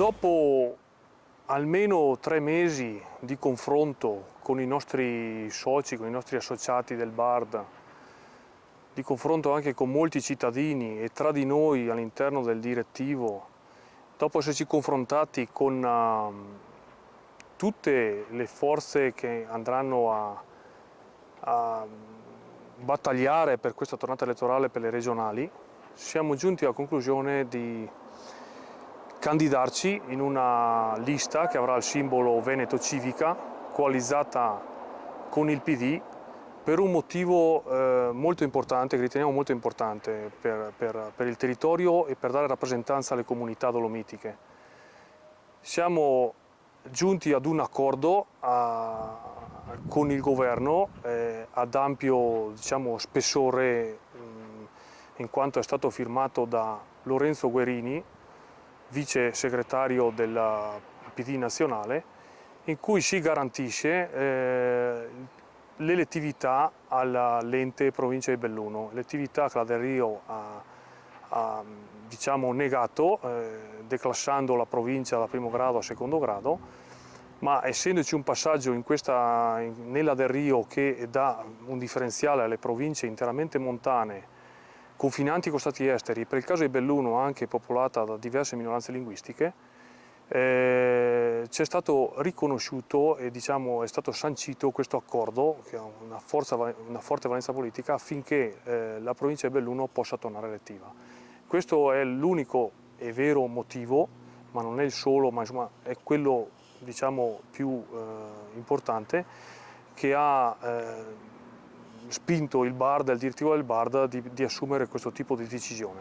Dopo almeno 3 mesi di confronto con i nostri soci, con i nostri associati del BARD, di confronto anche con molti cittadini e tra di noi all'interno del direttivo, dopo esserci confrontati con tutte le forze che andranno a battagliare per questa tornata elettorale per le regionali, siamo giunti alla conclusione di candidarci in una lista che avrà il simbolo Veneto Civica, coalizzata con il PD, per un motivo molto importante, che riteniamo molto importante per il territorio e per dare rappresentanza alle comunità dolomitiche. Siamo giunti ad un accordo con il governo ad ampio, diciamo, spessore, in quanto è stato firmato da Lorenzo Guerini, vice segretario del PD nazionale, in cui si garantisce l'elettività all'ente provincia di Belluno, l'elettività che la Del Rio ha diciamo, negato, declassando la provincia da primo grado a secondo grado, ma essendoci un passaggio nella Del Rio che dà un differenziale alle province interamente montane, confinanti con stati esteri, per il caso di Belluno anche popolata da diverse minoranze linguistiche, c'è stato riconosciuto e diciamo, è stato sancito questo accordo che ha una forte valenza politica affinché la provincia di Belluno possa tornare elettiva. Questo è l'unico e vero motivo, ma non è il solo, ma insomma è quello diciamo, più importante, che ha spinto il BARD, il direttivo del BARD, di assumere questo tipo di decisione.